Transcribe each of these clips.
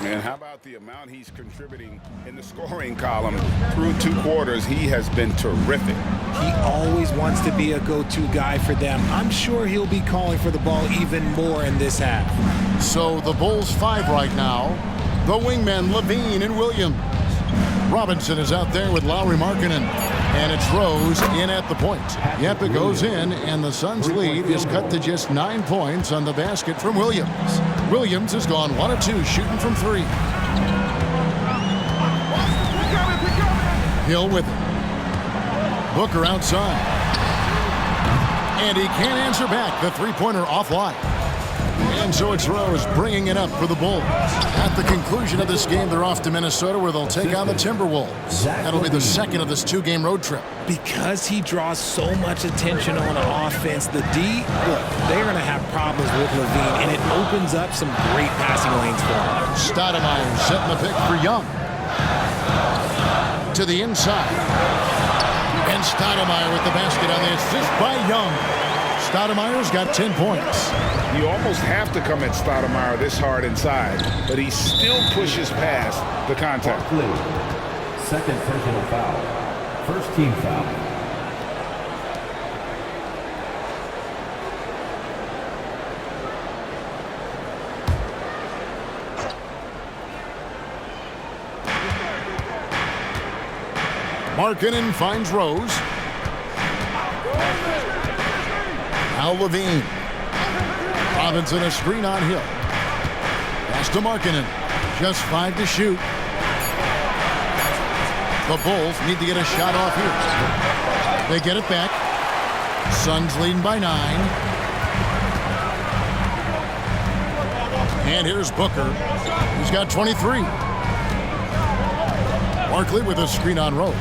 And how about the amount he's contributing in the scoring column through 2 quarters? He has been terrific. He always wants to be a go-to guy for them. I'm sure he'll be calling for the ball even more in this half. So the Bulls 5 right now. The wingmen, Levine and Williams. Robinson is out there with Lowry Markkanen. And it's Rose in at the point. Yep, it goes in, and the Suns' lead is cut to just 9 points on the basket from Williams. Williams has gone 1 of 2 shooting from 3. Hill with it. Booker outside. And he can't answer back. The three-pointer offline. And so it's Rose bringing it up for the Bulls. At the conclusion of this game, they're off to Minnesota where they'll take on the Timberwolves. That'll be the second of this 2-game road trip. Because he draws so much attention on offense, the D, look, they're going to have problems with Levine, and it opens up some great passing lanes for him. Stoudemire setting the pick for Young. To the inside. And Stoudemire with the basket on the assist by Young. Stoudemire's got 10 points. You almost have to come at Stoudemire this hard inside, but he still pushes past the contact. Barkley, second personal foul. First team foul. Markkanen finds Rose. Now Levine. Robinson a screen on Hill. Pass to Markkanen. Just 5 to shoot. The Bulls need to get a shot off here. They get it back. Suns leading by 9. And here's Booker. He's got 23. Barkley with a screen on Rose.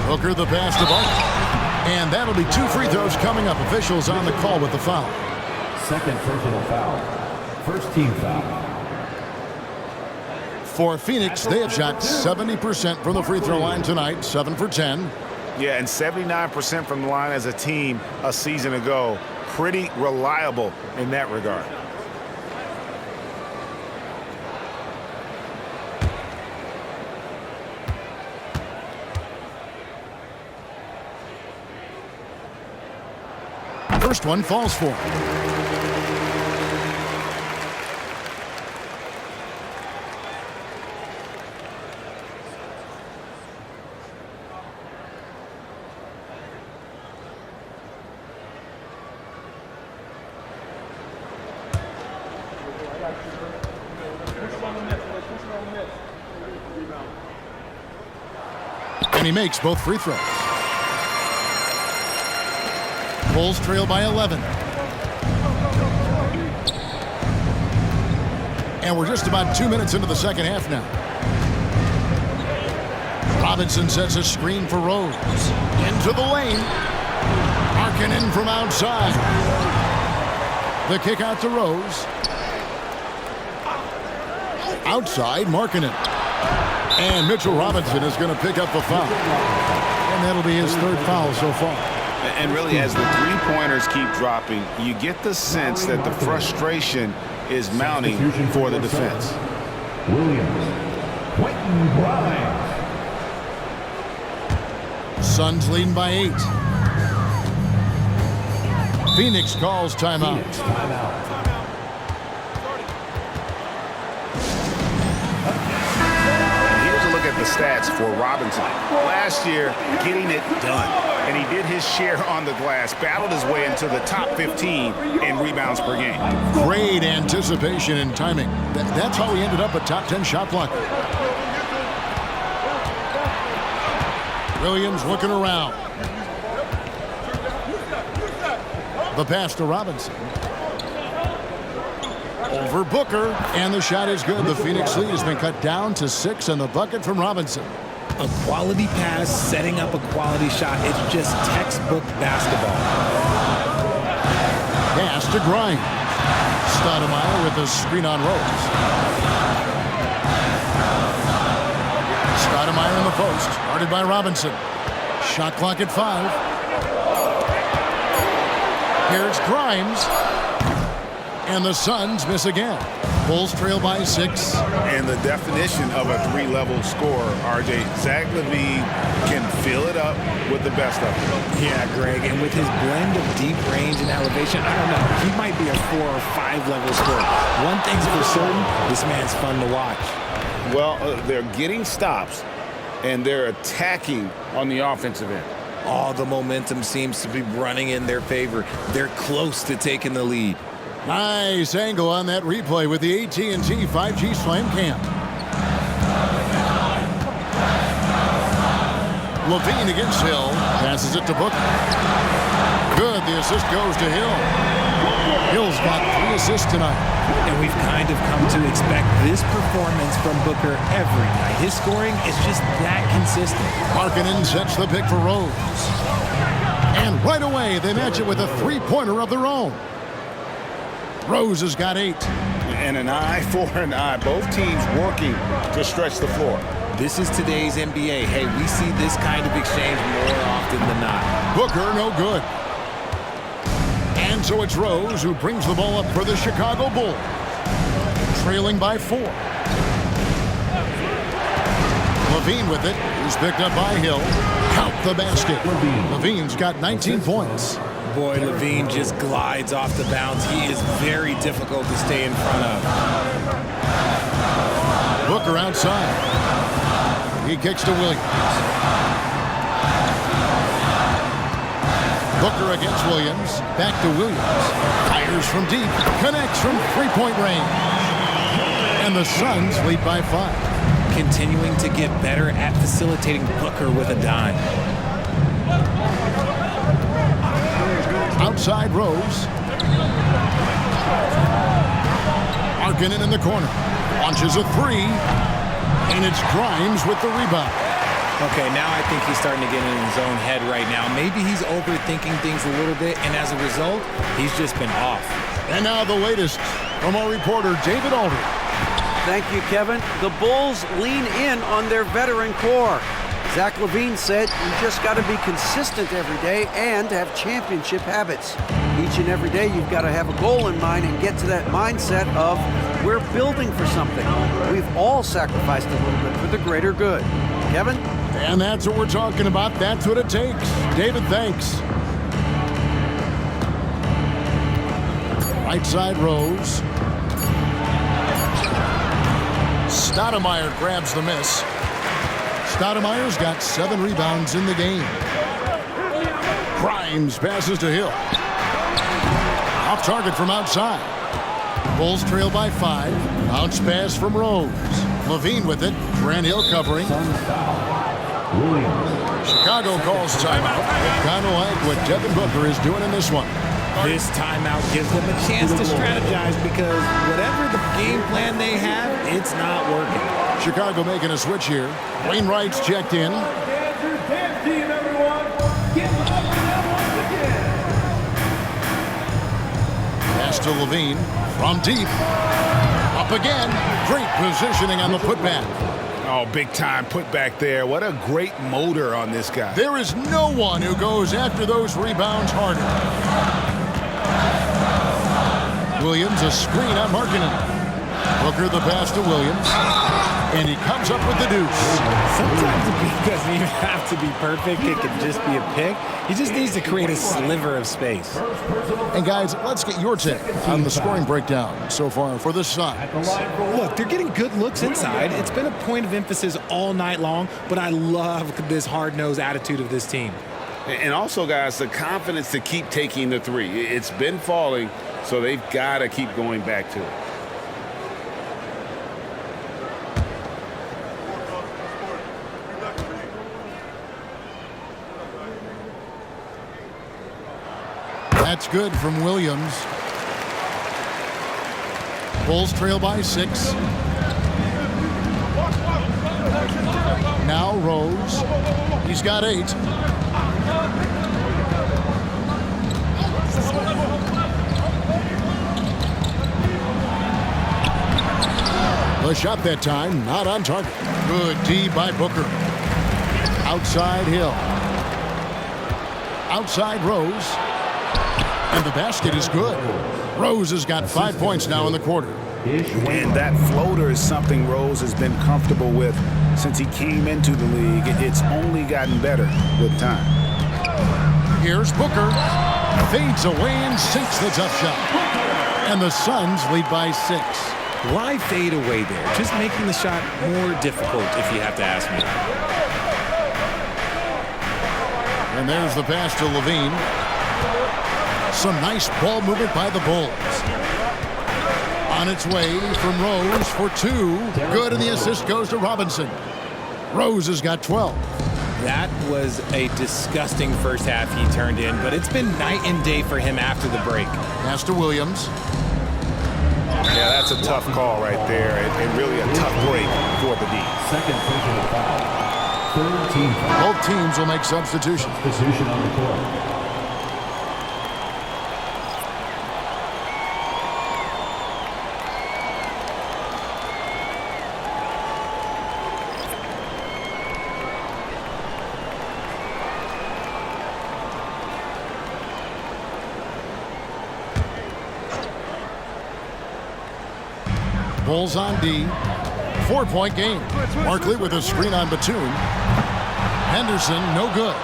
Booker the pass to Barkley. And that'll be 2 free throws coming up. Officials on the call with the foul. Second personal foul. First team foul. For Phoenix, they have shot 70% from the free throw line tonight, 7 for 10. Yeah, and 79% from the line as a team a season ago. Pretty reliable in that regard. First one falls for him. And he makes both free throws. Bulls trail by 11. And we're just about 2 minutes into the second half now. Robinson sets a screen for Rose. Into the lane. Markkanen from outside. The kick out to Rose. Outside, Markkanen. And Mitchell Robinson is going to pick up the foul. And that'll be his 3rd foul so far. And really, as the three-pointers keep dropping, you get the sense that the frustration is mounting for the defense. Williams. Quentin Grimes. Suns leading by 8. Phoenix calls timeout. Phoenix timeout. Here's a look at the stats for Robinson. Last year, getting it done. And he did his share on the glass, battled his way into the top 15 in rebounds per game. Great anticipation and timing. That's how he ended up a top 10 shot blocker. Williams looking around. The pass to Robinson. Over Booker, and the shot is good. The Phoenix lead has been cut down to 6, and the bucket from Robinson. A quality pass, setting up a quality shot. It's just textbook basketball. Pass to Grimes. Stoudemire with the screen on Rose. Stoudemire in the post, guarded by Robinson. Shot clock at 5. Here's Grimes. And the Suns miss again. Bulls trail by 6. And the definition of a three-level score, RJ, Zach LaVine can fill it up with the best of them. Yeah, Greg, and with his blend of deep range and elevation, I don't know, he might be a 4 or 5 level scorer. One thing's for certain, this man's fun to watch. Well, they're getting stops, and they're attacking on the offensive end. All the momentum seems to be running in their favor. They're close to taking the lead. Nice angle on that replay with the AT&T 5G Slam Cam. LaVine against Hill. Passes it to Booker. Good. The assist goes to Hill. Hill's got 3 assists tonight. And we've kind of come to expect this performance from Booker every night. His scoring is just that consistent. Markkanen sets the pick for Rose. And right away, they match it with a three-pointer of their own. Rose has got 8. And an eye for an eye. Both teams working to stretch the floor. This is today's NBA. Hey, we see this kind of exchange more often than not. Booker, no good. And so it's Rose who brings the ball up for the Chicago Bulls. Trailing by 4. LaVine with it. He's picked up by Hill. Count the basket. LaVine's got 19 points. Boy, LaVine just glides off the bounce. He is very difficult to stay in front of. Booker outside. He kicks to Williams. Booker against Williams. Back to Williams. Fires from deep. Connects from three-point range. And the Suns lead by 5. Continuing to get better at facilitating Booker with a dime. Outside Rose. Markkanen in the corner. Launches a 3. And it's Grimes with the rebound. Okay, now I think he's starting to get in his own head right now. Maybe he's overthinking things a little bit, and as a result, he's just been off. And now the latest from our reporter, David Aldridge. Thank you, Kevin. The Bulls lean in on their veteran core. Zach LaVine said you just got to be consistent every day and have championship habits. Each and every day you've got to have a goal in mind and get to that mindset of we're building for something. We've all sacrificed a little bit for the greater good. Kevin? And that's what we're talking about. That's what it takes. David, thanks. Right side Rose. Stoudemire grabs the miss. Stoudemire's got 7 rebounds in the game. Grimes passes to Hill. Off target from outside. Bulls trail by 5. Bounce pass from Rose. LaVine with it. Grant Hill covering. Chicago calls timeout. Kind of like what Devin Booker is doing in this one. This timeout gives them a chance to strategize because whatever the game plan they have, it's not working. Chicago making a switch here. Wainwright's checked in. Pass to LaVine from deep. Up again. Great positioning on the putback. Oh, big time putback there. What a great motor on this guy. There is no one who goes after those rebounds harder. Williams, a screen on Markkanen. Booker the pass to Williams. And he comes up with the deuce. Sometimes the beat doesn't even have to be perfect. It could just be a pick. He just needs to create a sliver of space. And guys, let's get your take on the scoring breakdown so far for the Suns. Look, they're getting good looks inside. It's been a point of emphasis all night long, but I love this hard-nosed attitude of this team. And also, guys, the confidence to keep taking the 3. It's been falling, so they've got to keep going back to it. That's good from Williams. Bulls trail by 6. Now Rose. He's got 8. The shot that time, not on target. Good D by Booker. Outside Hill. Outside Rose. And the basket is good. Rose has got 5 points now in the quarter. And that floater is something Rose has been comfortable with since he came into the league. It's only gotten better with time. Here's Booker. Fades away and sinks the tough shot. And the Suns lead by 6. Why fade away there? Just making the shot more difficult, if you have to ask me. And there's the pass to Levine. Some nice ball movement by the Bulls. On its way from Rose for 2. Good, and the assist goes to Robinson. Rose has got 12. That was a disgusting first half he turned in, but it's been night and day for him after the break. Pass to Williams. Yeah, that's a tough call right there, and really a tough break for the D. Second personal foul. Third team foul. Both teams will make substitutions. Substitution on the court. Bulls on D. 4-point game. Barkley with a screen on Batum. Henderson, no good.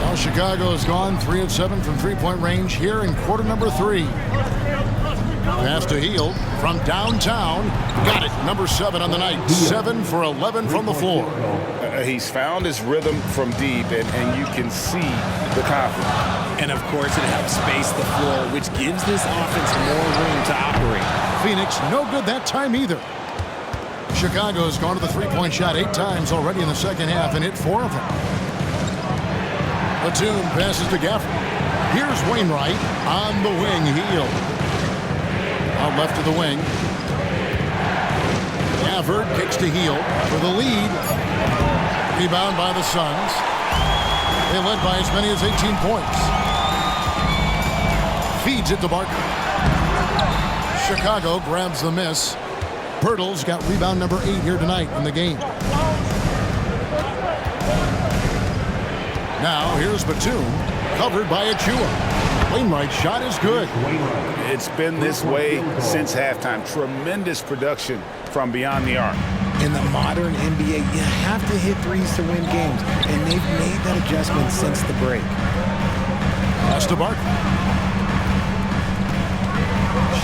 Now Chicago has gone 3 of 7 from three-point range here in quarter number 3. Pass to Hield from downtown. Got it. Number 7 on the night. 7 for 11 from the floor. He's found his rhythm from deep, and you can see the confidence. And of course, it helps space the floor, which gives this offense more room to operate. Phoenix, no good that time either. Chicago's gone to the three-point shot 8 times already in the second half and hit 4 of them. Batum passes to Gafford. Here's Wainwright on the wing. Hield. Out left to the wing. Gafford kicks to Hield for the lead. Rebound by the Suns. They led by as many as 18 points. Feeds it to Barkley. Chicago grabs the miss. Pirtle's got rebound number 8 here tonight in the game. Now here's Batum, covered by Achua. Wainwright's shot is good. It's been this way since halftime. Tremendous production from beyond the arc. In the modern NBA, you have to hit threes to win games, and they've made that adjustment since the break. Pass to Barkley.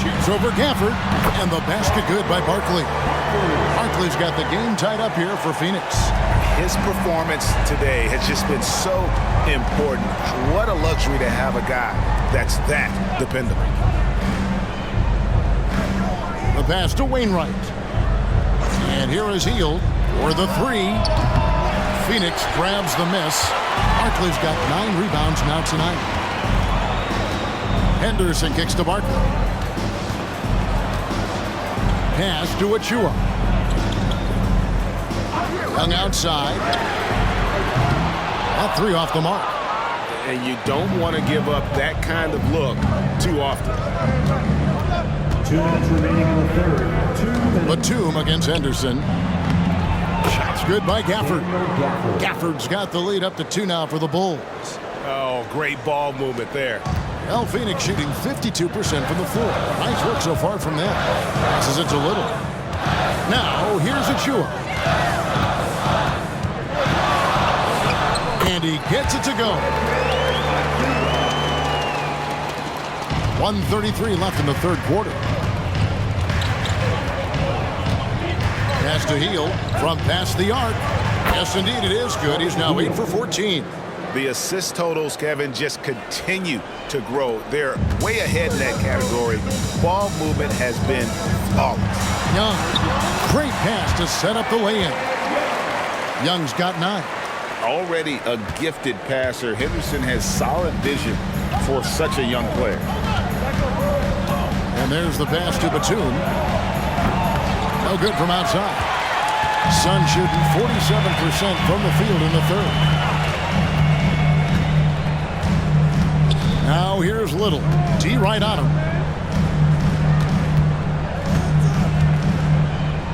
Shoots over Gafford, and the basket good by Barkley. Barkley's got the game tied up here for Phoenix. His performance today has just been so important. What a luxury to have a guy that's that dependable. The pass to Wainwright. And here is Hield for the 3. Phoenix grabs the miss. Barkley's got 9 rebounds now tonight. Henderson kicks to Barkley. Pass to Achua. Young outside. That 3 off the mark. And you don't want to give up that kind of look too often. 2 minutes remaining in the third. 2 minutes. Batum against Henderson. Shots good by Gafford. Gafford's got the lead up to 2 now for the Bulls. Oh, great ball movement there. Well, Phoenix shooting 52% from the floor. Nice work so far from them. Passes it to Little. Now, here's Achua. And he gets it to go. 1:33 left in the third quarter. Pass to Hield from past the arc. Yes, indeed, it is good. He's now 8 for 14. The assist totals, Kevin, just continue to grow. They're way ahead in that category. Ball movement has been flawless. Young, great pass to set up the lay-in. Young's got 9. Already a gifted passer, Henderson has solid vision for such a young player. And there's the pass to Batum. No good from outside. Sun shooting 47% from the field in the third. Now here's Little. D right on him.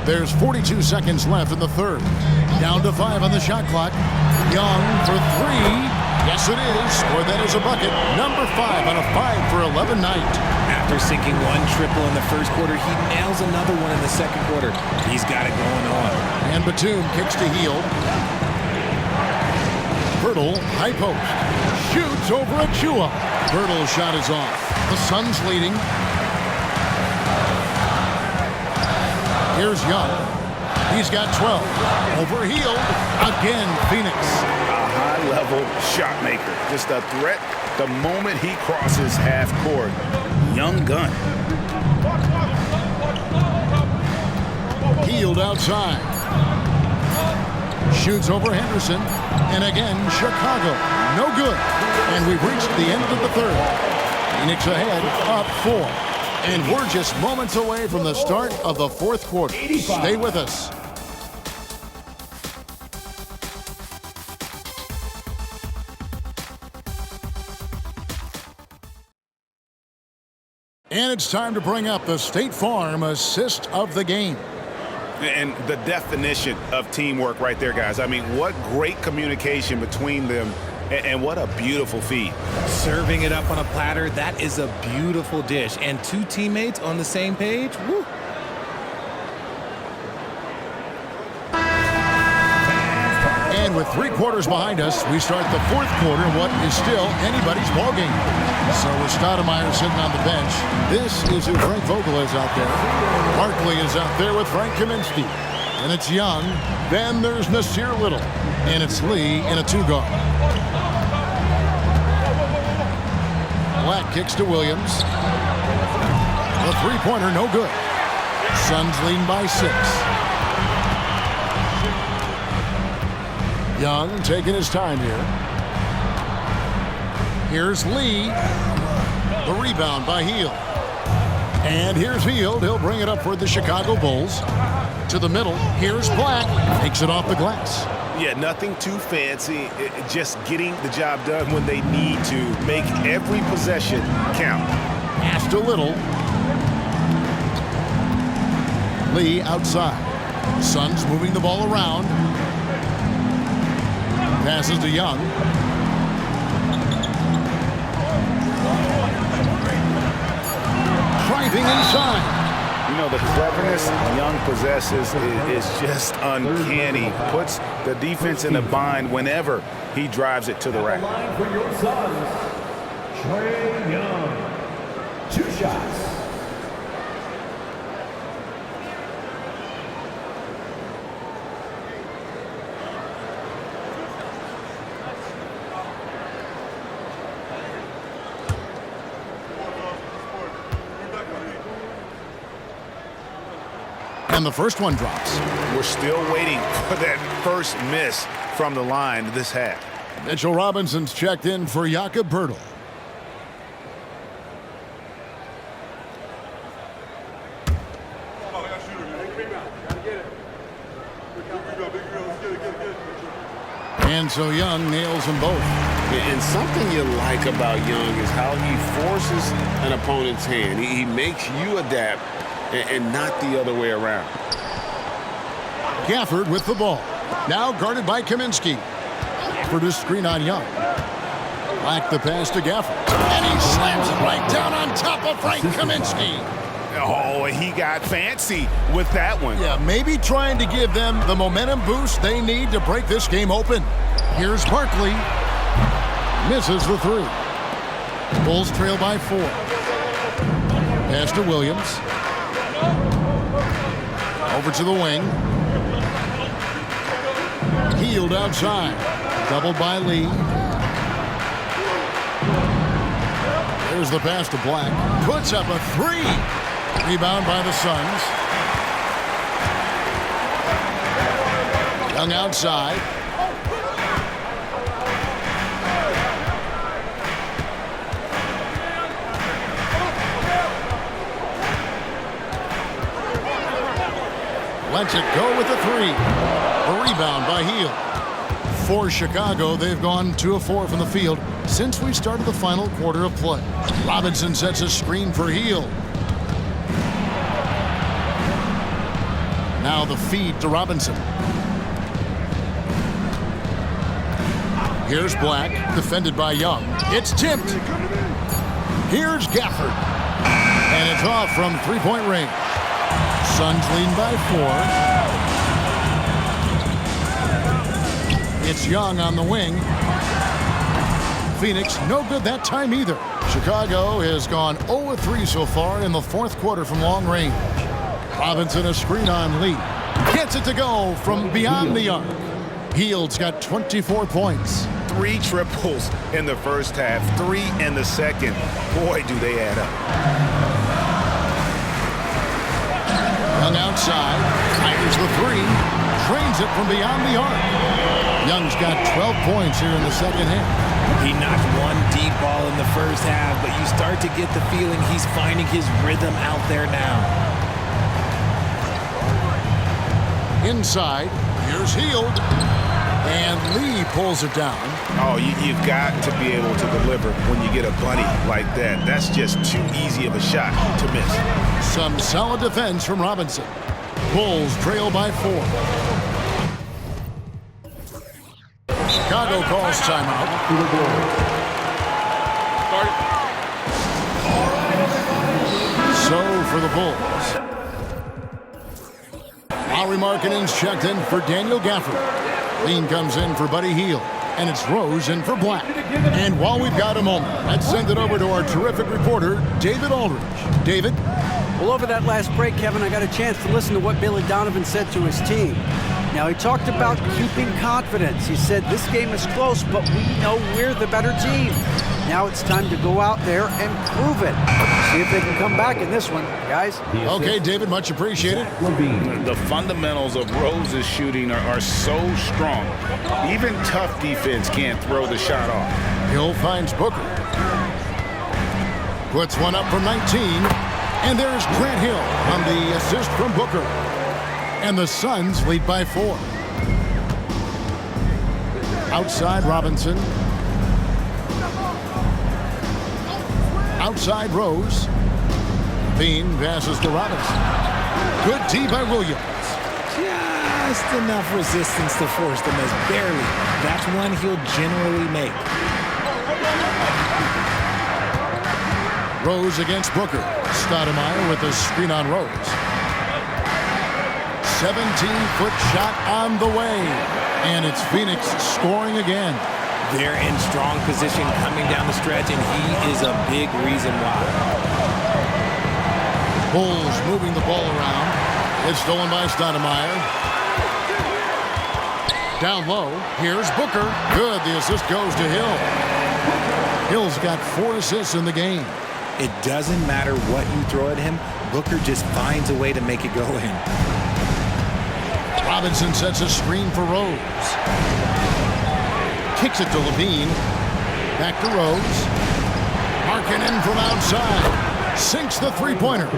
There's 42 seconds left in the third. Down to 5 on the shot clock. Young for 3. Yes, it is. Score that as a bucket. Number 5 on a 5 for 11 night. After sinking one triple in the first quarter, he nails another one in the second quarter. He's got it going on. And Batum kicks to Hield. Birtle, high post. Shoots over Achua. Birtle's shot is off. The Suns leading. Here's Young. He's got 12. Over Hield. Again, Phoenix. A high-level shot maker. Just a threat the moment he crosses half court. Young gun. Hield outside. Shoots over Henderson. And again, Chicago. No good. And we've reached the end of the third. Phoenix ahead, up 4. And we're just moments away from the start of the fourth quarter. Stay with us. And it's time to bring up the State Farm assist of the game. And the definition of teamwork right there, guys. I mean, what great communication between them, and what a beautiful feed. Serving it up on a platter, that is a beautiful dish. And two teammates on the same page, woo. And with 3 quarters behind us, we start the fourth quarter in what is still anybody's ballgame. So with Stoudemire sitting on the bench, this is who Frank Vogel is out there. Barkley is out there with Frank Kaminsky. And it's Young. Then there's Nasir Little. And it's Lee in a 2-guard. Black kicks to Williams. The three-pointer, no good. Suns leading by 6. Young taking his time here. Here's Lee. The rebound by Hield. And here's Hield. He'll bring it up for the Chicago Bulls. To the middle. Here's Black. Takes it off the glass. Yeah, nothing too fancy. Just getting the job done when they need to. Make every possession count. Pass to Little. Lee outside. Suns moving the ball around. Passes to Young. Driving inside. You know, the cleverness Young possesses is just uncanny. Puts the defense in a bind whenever he drives it to the rack. Line for your Suns, Trae Young. 2 shots. And the first one drops. We're still waiting for that first miss from the line this half. Mitchell Robinson's checked in for Jakob Poeltl. And so Young nails them both. And something you like about Young is how he forces an opponent's hand. He makes you adapt and not the other way around. Gafford with the ball. Now guarded by Kaminsky. Gafford is screen on Young. Black the pass to Gafford. And he slams it right down on top of Frank Kaminsky. Oh, he got fancy with that one. Yeah, maybe trying to give them the momentum boost they need to break this game open. Here's Barkley. Misses the 3. Bulls trail by 4. Pass to Williams. Over to the wing. Hield outside. Doubled by Lee. There's the pass to Black. Puts up a 3. Rebound by the Suns. Young outside. Lets it go with a 3. A rebound by Hield. For Chicago, they've gone 2 of 4 from the field since we started the final quarter of play. Robinson sets a screen for Hield. Now the feed to Robinson. Here's Black, defended by Young. It's tipped. Here's Gafford. And it's off from three-point range. Suns lead by 4. It's Young on the wing. Phoenix, no good that time either. Chicago has gone 0-3 so far in the fourth quarter from long range. Robinson a screen on Lee. Gets it to go from beyond the arc. Hield's got 24 points. 3 triples in the first half, 3 in the second. Boy, do they add up. Young outside, fires the 3, trains it from beyond the arc. Young's got 12 points here in the second half. He knocked one deep ball in the first half, but you start to get the feeling he's finding his rhythm out there now. Inside, here's Hield. And Lee pulls it down. Oh, you've got to be able to deliver when you get a bunny like that. That's just too easy of a shot to miss. Some solid defense from Robinson. Bulls trail by 4. Chicago calls timeout. So for the Bulls. Lauri Markkanen's checked in for Daniel Gafford. Lean comes in for Buddy Hield. And it's Rose in for Black. And while we've got a moment, let's send it over to our terrific reporter, David Aldridge. David? Well, over that last break, Kevin, I got a chance to listen to what Billy Donovan said to his team. Now, he talked about keeping confidence. He said, this game is close, but we know we're the better team. Now it's time to go out there and prove it. See if they can come back in this one, guys. Okay, David, much appreciated. The fundamentals of Rose's shooting are so strong. Even tough defense can't throw the shot off. Hill finds Booker. Puts one up from 19. And there's Grant Hill on the assist from Booker. And the Suns lead by 4. Outside Robinson. Outside Rose. Bean passes to Robinson. Good D by Williams. Just enough resistance to force the miss. Barely. That's one he'll generally make. Rose against Booker. Stoudemire with a screen on Rose. 17-foot shot on the way. And it's Phoenix scoring again. They're in strong position coming down the stretch, and he is a big reason why. Bulls moving the ball around. It's stolen by Stoudemire. Down low. Here's Booker. Good. The assist goes to Hill. Hill's got 4 assists in the game. It doesn't matter what you throw at him. Booker just finds a way to make it go in. Robinson sets a screen for Rose. Kicks it to Levine. Back to Rose. Markkanen from outside. Sinks the three-pointer.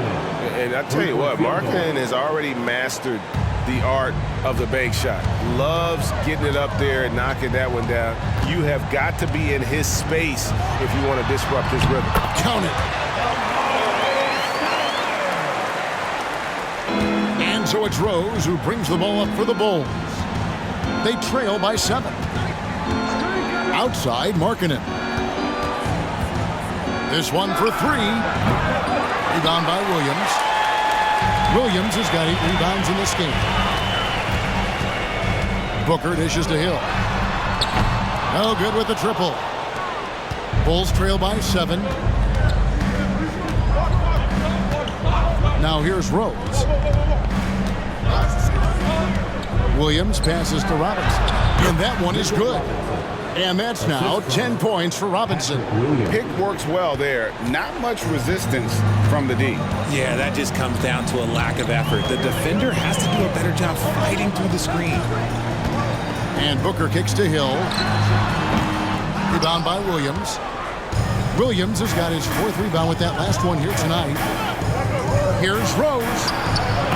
And I tell you what, Markkanen has already mastered the art of the bank shot. Loves getting it up there and knocking that one down. You have got to be in his space if you want to disrupt his rhythm. Count it. And so it's Rose who brings the ball up for the Bulls. They trail by 7. Outside, Markkanen. This one for 3. Rebound by Williams. Williams has got 8 rebounds in this game. Booker dishes to Hill. No good with the triple. Bulls trail by 7. Now here's Rose. Williams passes to Robinson. And that one is good. And that's now 10 points for Robinson. Pick works well there. Not much resistance from the D. Yeah, that just comes down to a lack of effort. The defender has to do a better job fighting through the screen. And Booker kicks to Hill. Rebound by Williams. Williams has got his 4th rebound with that last one here tonight. Here's Rose.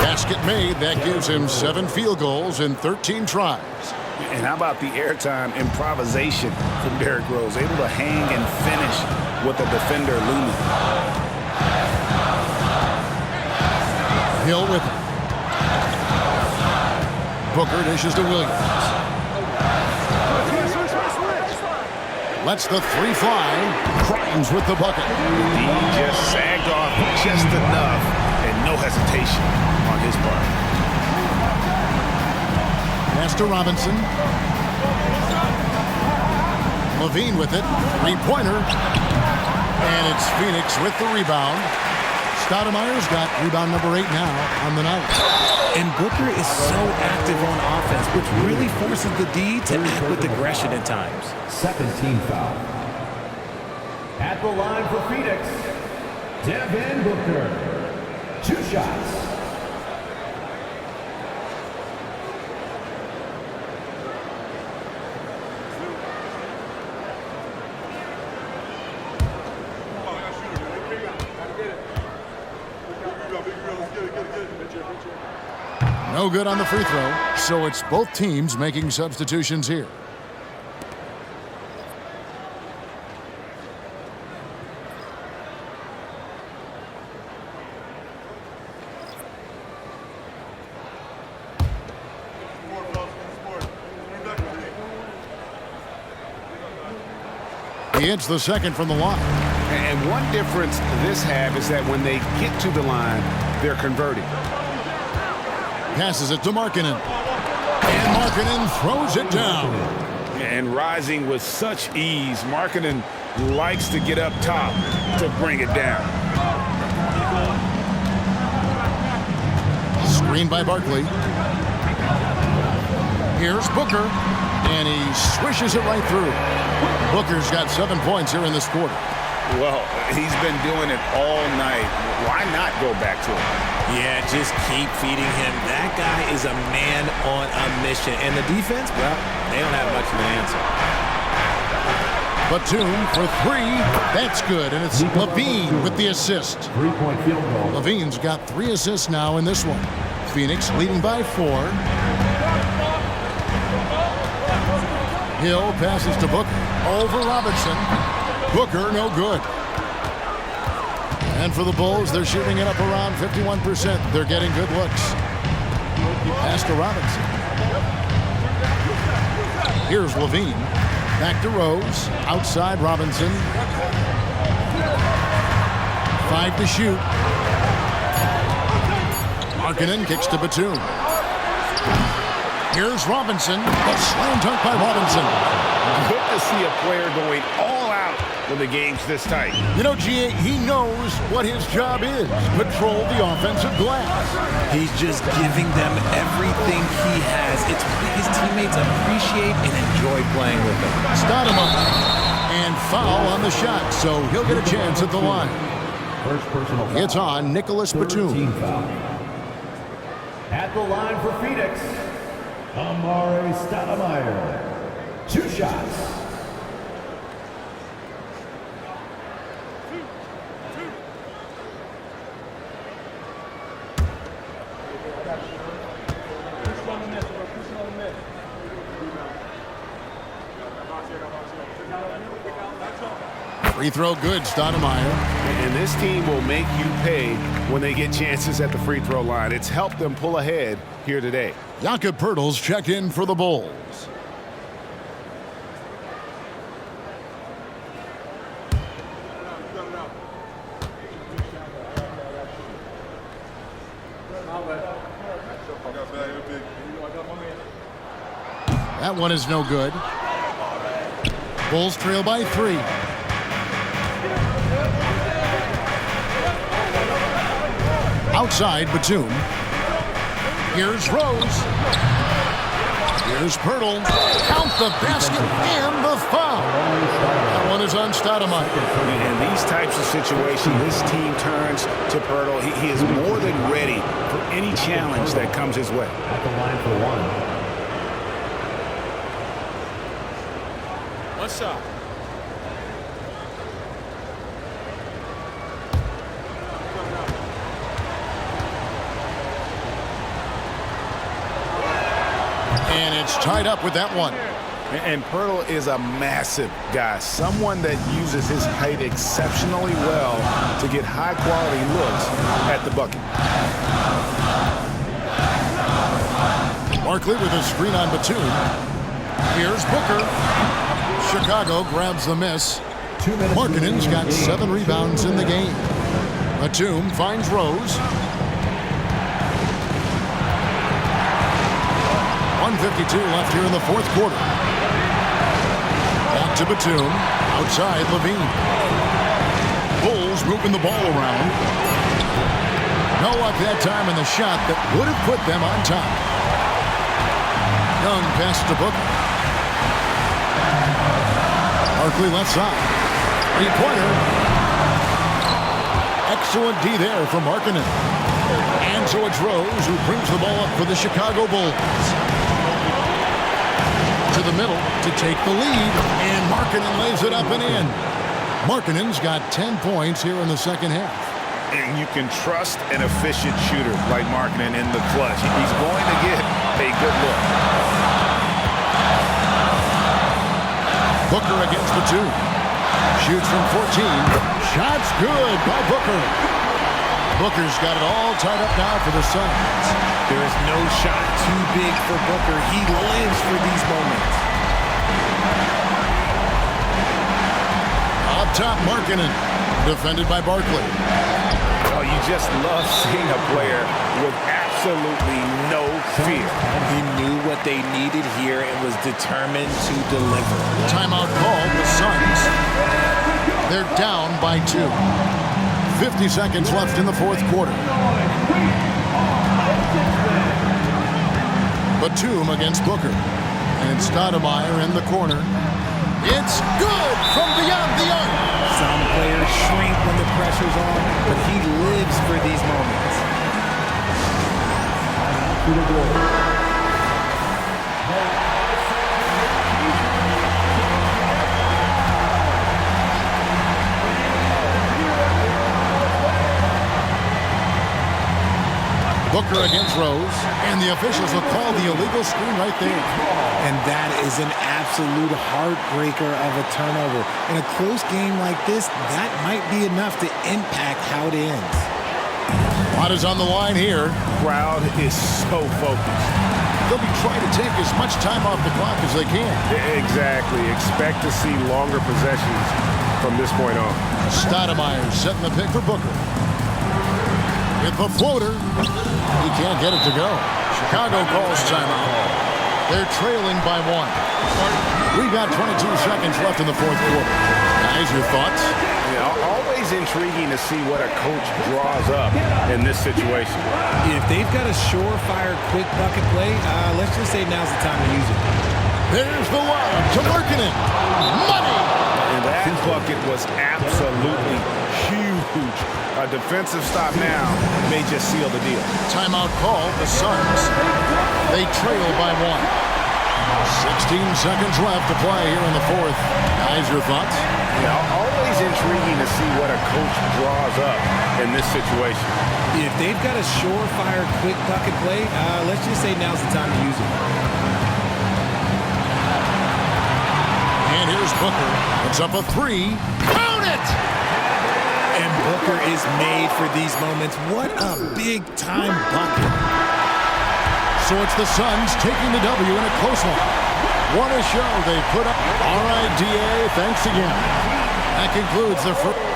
Basket made. That gives him 7 field goals in 13 tries. And how about the airtime improvisation from Derrick Rose? Able to hang and finish with the defender looming. Hill with it. Booker dishes to Williams. Lets the three fly. Crimes with the bucket. He just sagged off just enough and no hesitation on his part. Pass to Robinson. Levine with it. Three-pointer. And it's Phoenix with the rebound. Stoudemire's got rebound number 8 now on the night. And Booker is so active on offense, which really forces the D to act with aggression at times. Second team foul. At the line for Phoenix, Devin Booker. 2 shots. No good on the free throw, so it's both teams making substitutions here. He hits the second from the line. And one difference this have is that when they get to the line, they're converting. Passes it to Markkanen. And Markkanen throws it down. And rising with such ease, Markkanen likes to get up top to bring it down. Screen by Barkley. Here's Booker. And he swishes it right through. Booker's got 7 points here in this quarter. Well, he's been doing it all night. Why not go back to him? Yeah, just keep feeding him. That guy is a man on a mission. And the defense, well, they don't have much of an answer. Batum for 3. That's good. And it's Levine with the assist. 3-point field goal. Levine's got 3 assists now in this one. Phoenix leading by 4. Hill passes to Booker. Over Robinson. Booker, no good. And for the Bulls, they're shooting it up around 51%. They're getting good looks. Pass to Robinson. Here's Levine. Back to Rose. Outside Robinson. 5 to shoot. Markkanen kicks to Batum. Here's Robinson. A slam dunk by Robinson. Good to see a player going all out when the game's this tight. You know, G.A., he knows what his job is. Patrol the offensive glass. He's just giving them everything he has. It's what his teammates appreciate and enjoy playing with him. Stoudemire. And foul on the shot, so he'll get a chance at the line. First personal foul. It's on Nicholas Batum. Team foul. At the line for Phoenix, Amari Stoudemire. 2 shots. Free throw good, Stoudemire. And this team will make you pay when they get chances at the free throw line. It's helped them pull ahead here today. Jakob Poeltl's check in for the Bulls. That one is no good. Bulls trail by 3. Outside Batum. Here's Rose. Here's Poeltl. Count the basket and the foul. That one is on Stoudemire. In these types of situations, this team turns to Poeltl. He is more than ready for any challenge that comes his way. At the line for 1. What's up? And it's tied up with that one. And Poeltl is a massive guy, someone that uses his height exceptionally well to get high-quality looks at the bucket. Barkley with a screen on Batum. Here's Booker. Chicago grabs the miss. 2 minutes. Markkanen's got 7 rebounds in the game. Batum finds Rose. 1:52 left here in the fourth quarter. Back to Batum. Outside Levine. Bulls moving the ball around. No luck that time in the shot that would have put them on top. Young pass to Booker. Barkley left side. 3-pointer. Excellent D there from Markkanen. And so it's Rose who brings the ball up for the Chicago Bulls. To the middle to take the lead. And Markkanen lays it up and in. Markkanen's got 10 points here in the second half. And you can trust an efficient shooter like Markkanen in the clutch. He's going to get a good look. Booker against Batum. Shoots from 14. Shot's good by Booker. Booker's got it all tied up now for the Suns. There is no shot too big for Booker. He lives for these moments. Up top, Markkanen. Defended by Barkley. Oh, you just love seeing a player with absolutely no fear. He knew what they needed here and was determined to deliver. Timeout called. The Suns. They're down by 2. 50 seconds left in the fourth quarter. Batum against Booker. And Stoudemire in the corner. It's good from beyond the arc. Some players shrink when the pressure's on, but he lives for these moments. Booker against Rose, and the officials will call the illegal screen right there. And that is an absolute heartbreaker of a turnover. In a close game like this, that might be enough to impact how it ends. What is on the line here? Crowd is so focused. They'll be trying to take as much time off the clock as they can. Exactly. Expect to see longer possessions from this point on. Stoudemire setting the pick for Booker. With the floater, he can't get it to go. Chicago calls timeout. They're trailing by 1. We've got 22 seconds left in the fourth quarter. Guys, your thoughts? Yeah, always intriguing to see what a coach draws up in this situation. If they've got a surefire quick bucket play, let's just say now's the time to use it. There's the lob to Markkanen. Money! And that bucket was absolutely huge. A defensive stop now may just seal the deal. Timeout call, the Suns. They trail by 1. 16 seconds left to play here in the fourth. Guys, your thoughts? Yeah, always intriguing to see what a coach draws up in this situation. If they've got a surefire quick bucket play, let's just say now's the time to use it. And here's Booker. It's up a 3. Count it! And Booker is made for these moments. What a big-time bucket. So it's the Suns taking the W in a close one. What a show they put up. All right, DA, thanks again. That concludes the first.